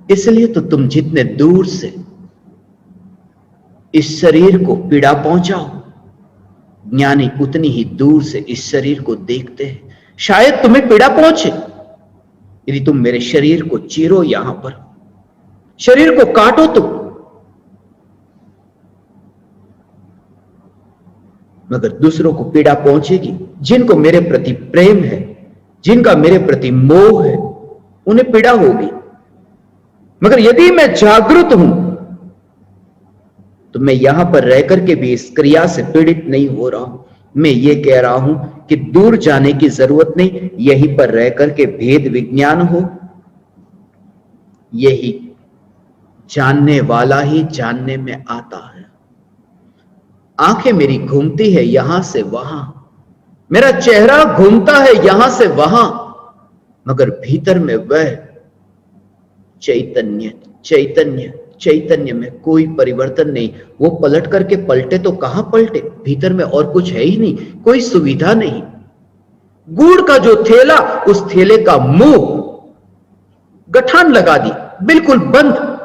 इसलिए तो तुम जितने दूर से इस शरीर को पीड़ा पहुंचाओ, ज्ञानी उतनी ही दूर से इस शरीर को देखते हैं। शायद तुम्हें पीड़ा पहुंचे यदि तुम मेरे शरीर को चीरो, यहां पर शरीर को काटो तुम, मगर दूसरों को पीड़ा पहुंचेगी। जिनको मेरे प्रति प्रेम है, जिनका मेरे प्रति मोह है, उन्हें पीड़ा होगी। मगर यदि मैं जागृत हूं तो मैं यहां पर रह करके भी इस क्रिया से पीड़ित नहीं हो रहा हूं। मैं ये कह रहा हूं कि दूर जाने की जरूरत नहीं, यहीं पर रह करके भेद विज्ञान हो। यही जानने वाला ही जानने में आता है। आंखें मेरी घूमती है यहां से वहां, मेरा चेहरा घूमता है यहां से वहां, मगर भीतर में वह चैतन्य चैतन्य चैतन्य में कोई परिवर्तन नहीं। वो पलट करके पलटे तो कहां पलटे, भीतर में और कुछ है ही नहीं, कोई सुविधा नहीं। गुड़ का जो थैला, उस थैले का मुंह गठान लगा दी, बिल्कुल बंद।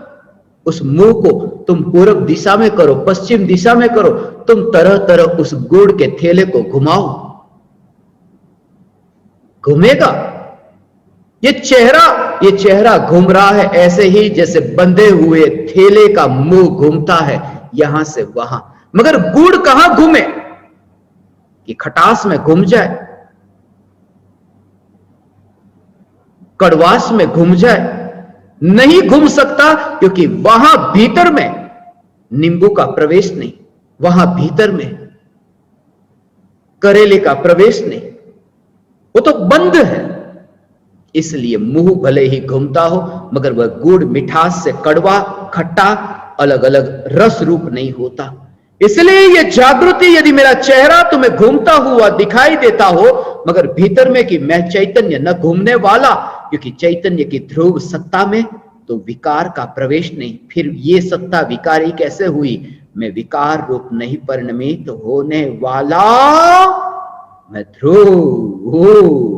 उस मुंह को तुम पूर्व दिशा में करो, पश्चिम दिशा में करो, तुम तरह तरह उस गुड़ के थैले को घुमाओ, घूमेगा। ये चेहरा घूम रहा है ऐसे ही जैसे बंधे हुए थैले का मुंह घूमता है यहां से वहां। मगर गुड़ कहां घूमे कि खटास में घूम जाए, कड़वास में घूम जाए? नहीं घूम सकता, क्योंकि वहां भीतर में नींबू का प्रवेश नहीं, वहां भीतर में करेले का प्रवेश नहीं, वो तो बंद है। इसलिए मुंह भले ही घूमता हो, मगर वह गुड़ मिठास से कड़वा खट्टा अलग अलग रस रूप नहीं होता। इसलिए यह जागृति, यदि मेरा चेहरा तुम्हें घूमता हुआ दिखाई देता हो, मगर भीतर में कि मैं चैतन्य न घूमने वाला, क्योंकि चैतन्य की ध्रुव सत्ता में तो विकार का प्रवेश नहीं, फिर ये सत्ता विकारी कैसे हुई? मैं विकार रूप नहीं परिणमित होने वाला, मैं ध्रुव हूं।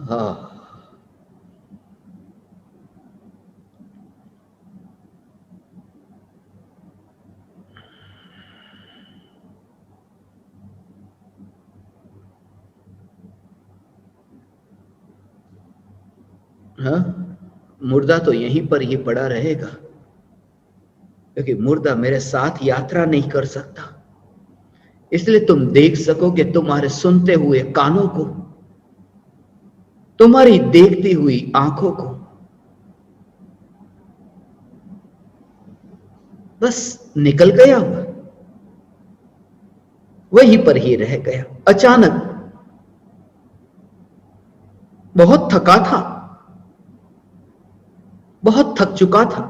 हाँ, मुर्दा तो यहीं पर ही पड़ा रहेगा, क्योंकि मुर्दा मेरे साथ यात्रा नहीं कर सकता। इसलिए तुम देख सकोगे तुम्हारे सुनते हुए कानों को, तुम्हारी देखती हुई आंखों को, बस निकल गया, वहीं पर ही रह गया। अचानक बहुत थका था, बहुत थक चुका था,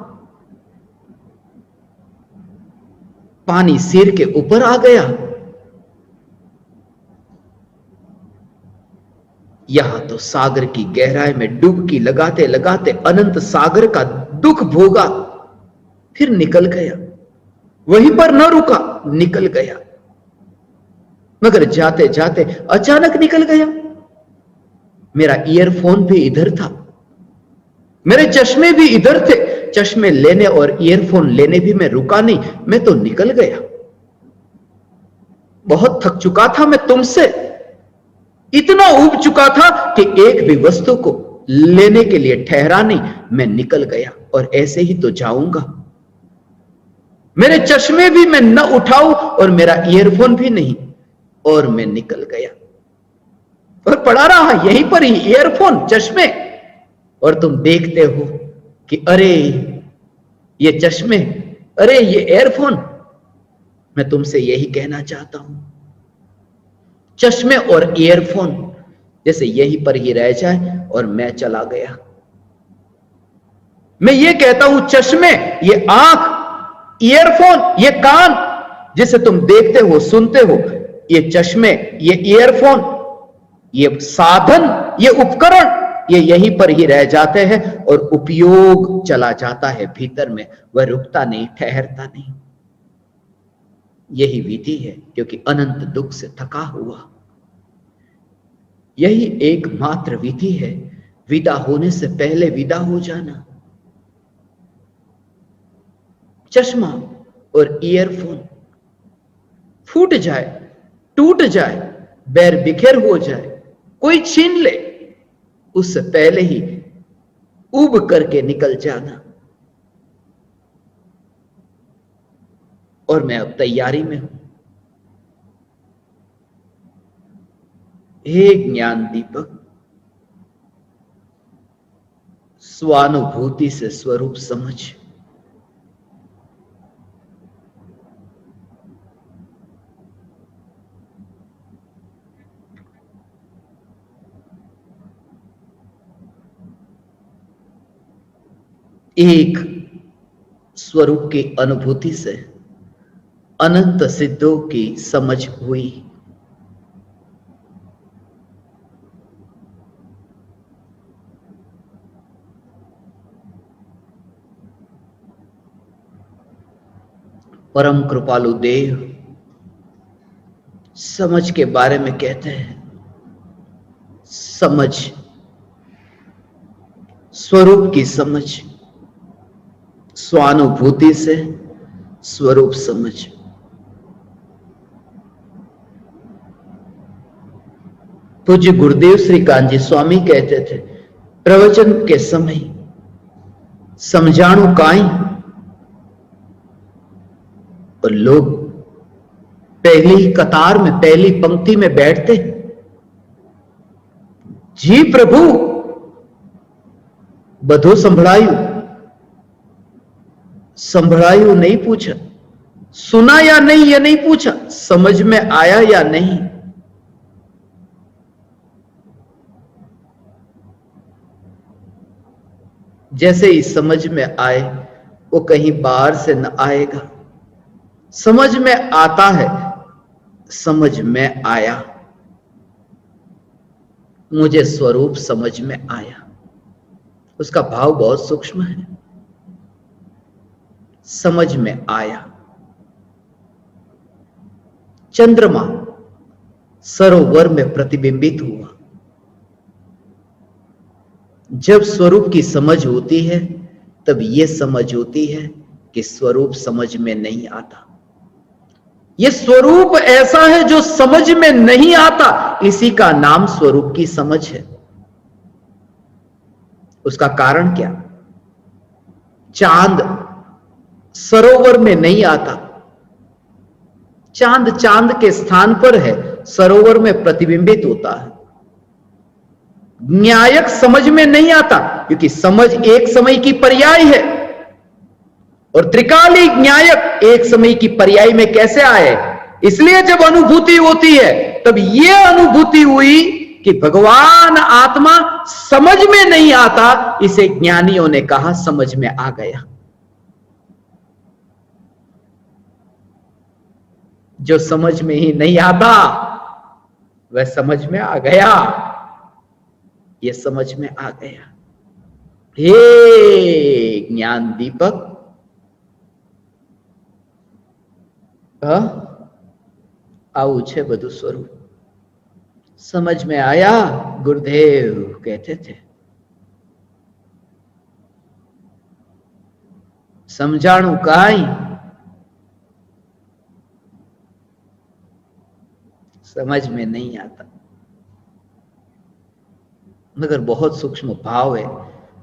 पानी सिर के ऊपर आ गया। यहां तो सागर की गहराई में डुबकी लगाते लगाते अनंत सागर का दुख भोगा, फिर निकल गया, वहीं पर न रुका, निकल गया। मगर जाते जाते अचानक निकल गया। मेरा ईयरफोन भी इधर था, मेरे चश्मे भी इधर थे, चश्मे लेने और ईयरफोन लेने भी मैं रुका नहीं, मैं तो निकल गया। बहुत थक चुका था मैं तुमसे, इतना ऊब चुका था कि एक भी वस्तु को लेने के लिए ठहरा नहीं, मैं निकल गया। और ऐसे ही तो जाऊंगा। मेरे चश्मे भी मैं न उठाऊं और मेरा ईयरफोन भी नहीं, और मैं निकल गया। और पड़ा रहा यहीं पर ही ईयरफोन, चश्मे, और तुम देखते हो कि अरे ये चश्मे, अरे ये ईयरफोन। मैं तुमसे यही कहना चाहता हूं, चश्मे और ईयरफोन जैसे यहीं पर ही रह जाए और मैं चला गया। मैं ये कहता हूं, चश्मे, ये आंख, ईयरफोन, ये कान जिसे तुम देखते हो सुनते हो, ये चश्मे, ये ईयरफोन, ये साधन, ये उपकरण, ये यहीं पर ही रह जाते हैं और उपयोग चला जाता है भीतर में, वह रुकता नहीं, ठहरता नहीं। यही विधि है, क्योंकि अनंत दुख से थका हुआ यही एकमात्र विधि है विदा होने से पहले विदा हो जाना। चश्मा और ईयरफोन फूट जाए, टूट जाए, बैर बिखेर हो जाए, कोई छीन ले, उससे पहले ही उब करके निकल जाना। और मैं अब तैयारी में हूं। हे ज्ञान दीपक, स्वानुभूति से स्वरूप समझ। एक स्वरूप की अनुभूति से अनंत सिद्धों की समझ हुई। परम कृपालु देव समझ के बारे में कहते हैं, समझ, स्वरूप की समझ, स्वानुभूति से स्वरूप समझ। पूज्य गुरुदेव श्री कांजी स्वामी कहते थे, प्रवचन के समय समझाणु काई, और लोग पहली कतार में, पहली पंक्ति में बैठते। जी प्रभु, बधो संभळायु, संभळायु नहीं पूछा, सुना या नहीं ये नहीं पूछा, समझ में आया या नहीं। जैसे ही समझ में आए, वो कहीं बाहर से न आएगा। समझ में आता है, समझ में आया, मुझे स्वरूप समझ में आया। उसका भाव बहुत सूक्ष्म है। समझ में आया। चंद्रमा सरोवर में प्रतिबिंबित हुआ। जब स्वरूप की समझ होती है, तब यह समझ होती है कि स्वरूप समझ में नहीं आता। यह स्वरूप ऐसा है जो समझ में नहीं आता, इसी का नाम स्वरूप की समझ है। उसका कारण क्या? चांद सरोवर में नहीं आता। चांद चांद के स्थान पर है, सरोवर में प्रतिबिंबित होता है। न्यायक समझ में नहीं आता, क्योंकि समझ एक समय की पर्याय है, और त्रिकाली न्यायक एक समय की पर्याय में कैसे आए? इसलिए जब अनुभूति होती है, तब यह अनुभूति हुई कि भगवान आत्मा समझ में नहीं आता। इसे ज्ञानियों ने कहा समझ में आ गया। जो समझ में ही नहीं आता, वह समझ में आ गया। यह समझ में आ गया। हे ज्ञान दीपक, આવું છે બધું સ્વરૂપ। समझ में आया, गुरुदेव कहते थे। समझाणु काई, समझ में नहीं आता। मगर बहुत सूक्ष्म भाव है,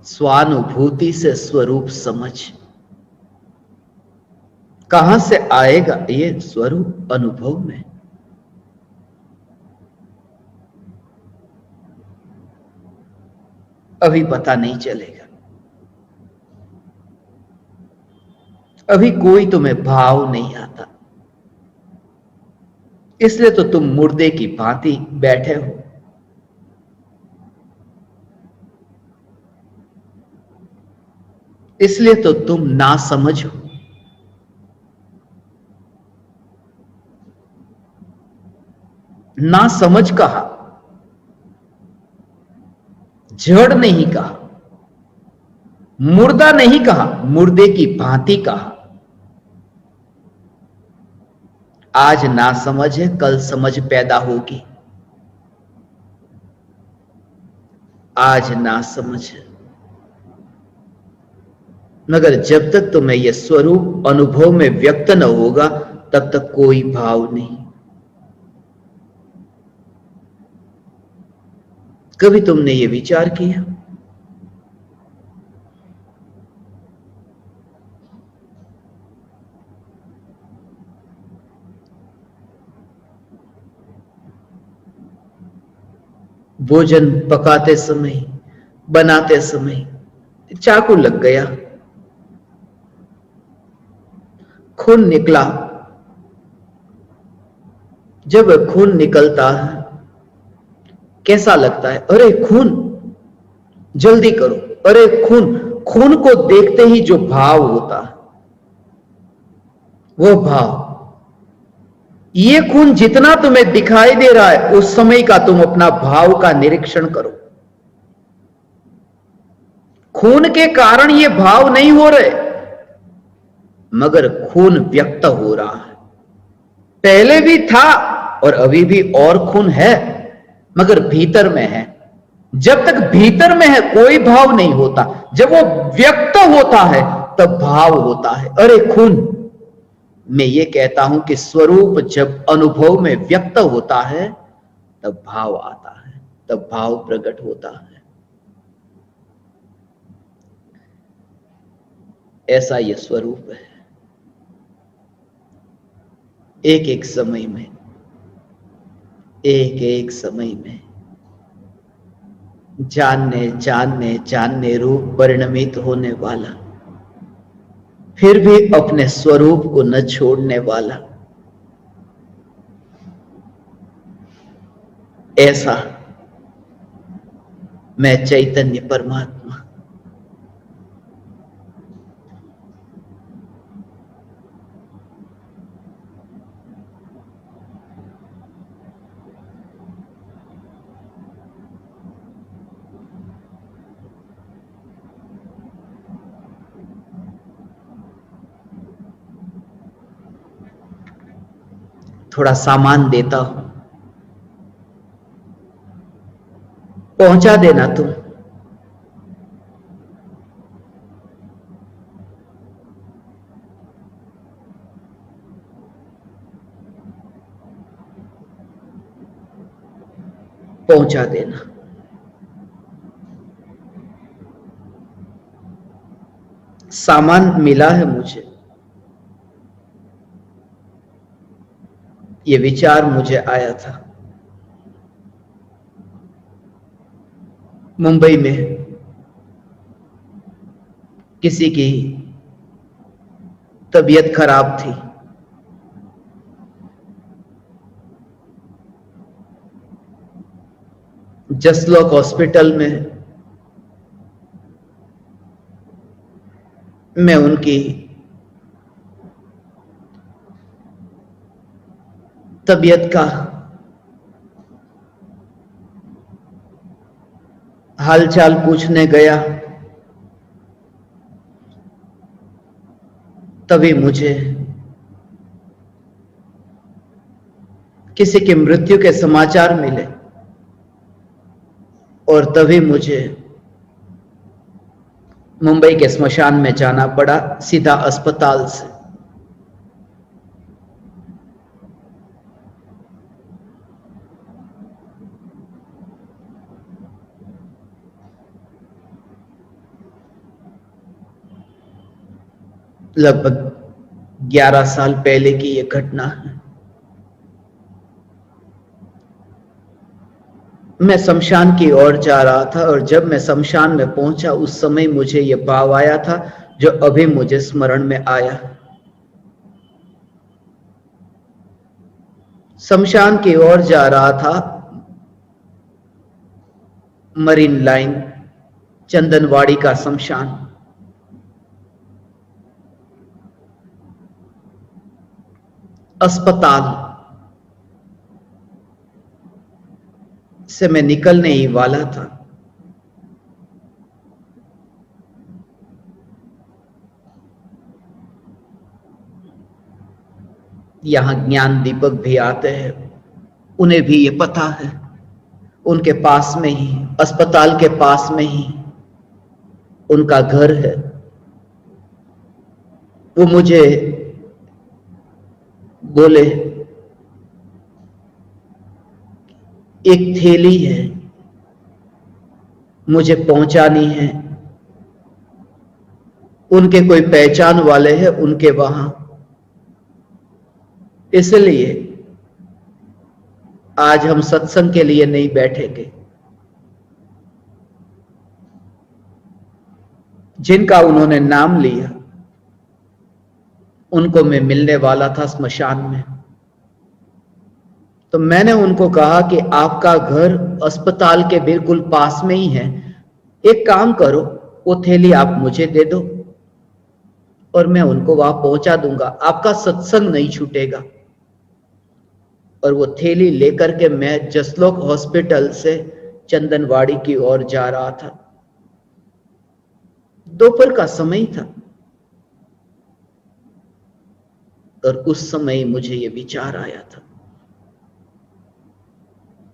स्वानुभूति से स्वरूप समझ। कहां से आएगा ये स्वरूप? अनुभव में। अभी पता नहीं चलेगा। अभी कोई तुम्हें भाव नहीं आता, इसलिए तो तुम मुर्दे की भांति बैठे हो। इसलिए तो तुम ना समझ हो। ना समझ कहा, जड़ नहीं कहा, मुर्दा नहीं कहा, मुर्दे की भांति कहा। आज ना समझ है, कल समझ पैदा होगी। आज ना समझ, मगर जब तक तुम्हें यह स्वरूप अनुभव में व्यक्त न होगा तब तक कोई भाव नहीं। कभी तुमने ये विचार किया? भोजन पकाते समय, बनाते समय चाकू लग गया, खून निकला। जब खून निकलता है कैसा लगता है? अरे खून, जल्दी करो, अरे खून। खून को देखते ही जो भाव होता है, वो भाव, ये खून जितना तुम्हें दिखाई दे रहा है उस समय का तुम अपना भाव का निरीक्षण करो। खून के कारण ये भाव नहीं हो रहे, मगर खून व्यक्त हो रहा है। पहले भी था और अभी भी और खून है, मगर भीतर में है। जब तक भीतर में है कोई भाव नहीं होता, जब वो व्यक्त होता है तब भाव होता है। अरे खून, मैं ये कहता हूं कि स्वरूप जब अनुभव में व्यक्त होता है तब भाव आता है, तब भाव प्रकट होता है। ऐसा ये स्वरूप है। एक एक समय में, एक एक समय में जानने जानने जानने रूप परिणमित होने वाला, फिर भी अपने स्वरूप को न छोड़ने वाला, ऐसा मैं चैतन्य परमात्मा। थोड़ा सामान देता हूं, पहुंचा देना तुम। पहुंचा देना। सामान मिला है मुझे, ये विचार मुझे आया था मुंबई में किसी की तबीयत खराब थी। जसलोक हॉस्पिटल में मैं उनकी तबीयत का हालचाल पूछने गया, तभी मुझे किसी की मृत्यु के समाचार मिले और तभी मुझे मुंबई के स्मशान में जाना पड़ा, सीधा अस्पताल से। लगभग 11 साल पहले की यह घटना है। मैं शमशान की ओर जा रहा था और जब मैं शमशान में पहुंचा उस समय मुझे यह भाव आया था जो अभी मुझे स्मरण में आया। शमशान की ओर जा रहा था, मरीन लाइन, चंदनवाड़ी का शमशान। अस्पताल से मैं निकलने ही वाला था। यहां ज्ञान दीपक भी आते हैं, उन्हें भी ये पता है उनके पास में ही, अस्पताल के पास में ही उनका घर है। वो मुझे बोले, एक थैली है, मुझे पहुंचानी है। उनके कोई पहचान वाले हैं उनके वहां, इसलिए आज हम सत्संग के लिए नहीं बैठेंगे। जिनका उन्होंने नाम लिया उनको मैं मिलने वाला था स्मशान में। तो मैंने उनको कहा कि आपका घर अस्पताल के बिल्कुल पास में ही है, एक काम करो, वो थैली आप मुझे दे दो और मैं उनको वहां पहुंचा दूंगा, आपका सत्संग नहीं छूटेगा। और वो थैली लेकर के मैं जसलोक हॉस्पिटल से चंदनवाड़ी की ओर जा रहा था। दोपहर का समय था और उस समय मुझे ये विचार आया था।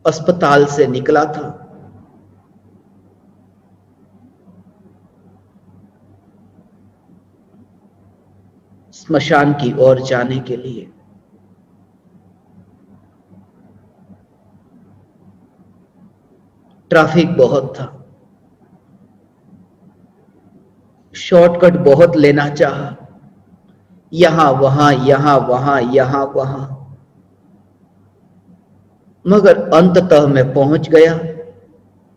अस्पताल से निकला था, स्मशान की ओर जाने के लिए। ट्रैफिक बहुत था, शॉर्टकट बहुत लेना चाहा, यहां वहां यहां वहां यहां वहां, मगर अंततः मैं पहुंच गया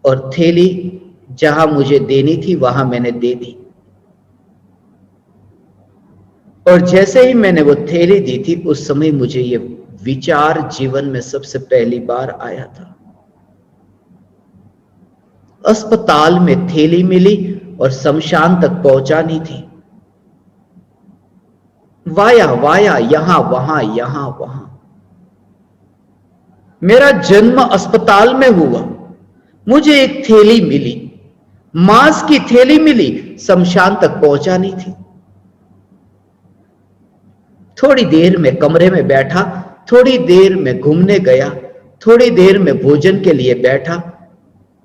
और थैली जहां मुझे देनी थी वहां मैंने दे दी। और जैसे ही मैंने वो थैली दी थी उस समय मुझे ये विचार जीवन में सबसे पहली बार आया था। अस्पताल में थैली मिली और शमशान तक पहुंचानी थी, वाया वाया यहां वहां। मेरा जन्म अस्पताल में हुआ, मुझे एक थैली मिली, मांस की थैली मिली, शमशान तक पहुंचानी थी। थोड़ी देर में कमरे में बैठा, थोड़ी देर में घूमने गया, थोड़ी देर में भोजन के लिए बैठा,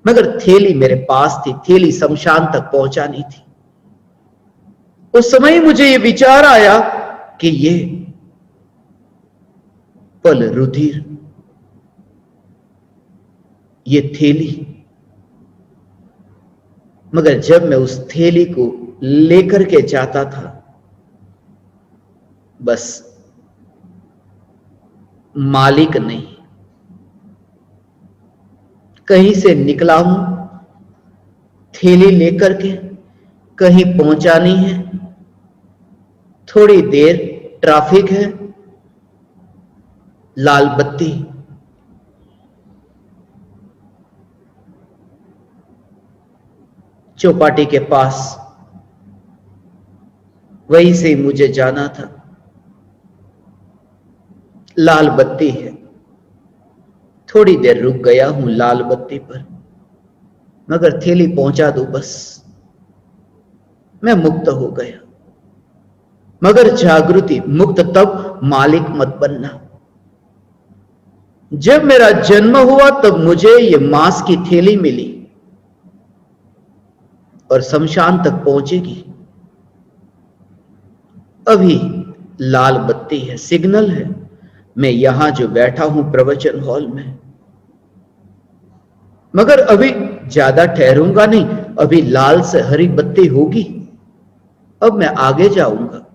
मगर थैली मेरे पास थी, थैली शमशान तक पहुंचानी थी। उस समय मुझे यह विचार आया कि ये पल रुधिर, ये थैली, मगर जब मैं उस थैली को लेकर के जाता था, बस मालिक नहीं, कहीं से निकला हूं थैली लेकर के, कहीं पहुंचानी है, थोड़ी देर ट्रैफिक है, लाल बत्ती, चौपाटी के पास, वहीं से मुझे जाना था। लाल बत्ती है, थोड़ी देर रुक गया हूं लाल बत्ती पर, मगर थैली पहुंचा दो बस, मैं मुक्त हो गया। मगर जागृति, मुक्त तब, मालिक मत बनना। जब मेरा जन्म हुआ तब मुझे ये मांस की थैली मिली और शमशान तक पहुंचेगी। अभी लाल बत्ती है, सिग्नल है, मैं यहां जो बैठा हूं प्रवचन हॉल में, मगर अभी ज्यादा ठहरूंगा नहीं, अभी लाल से हरी बत्ती होगी, अब मैं आगे जाऊंगा।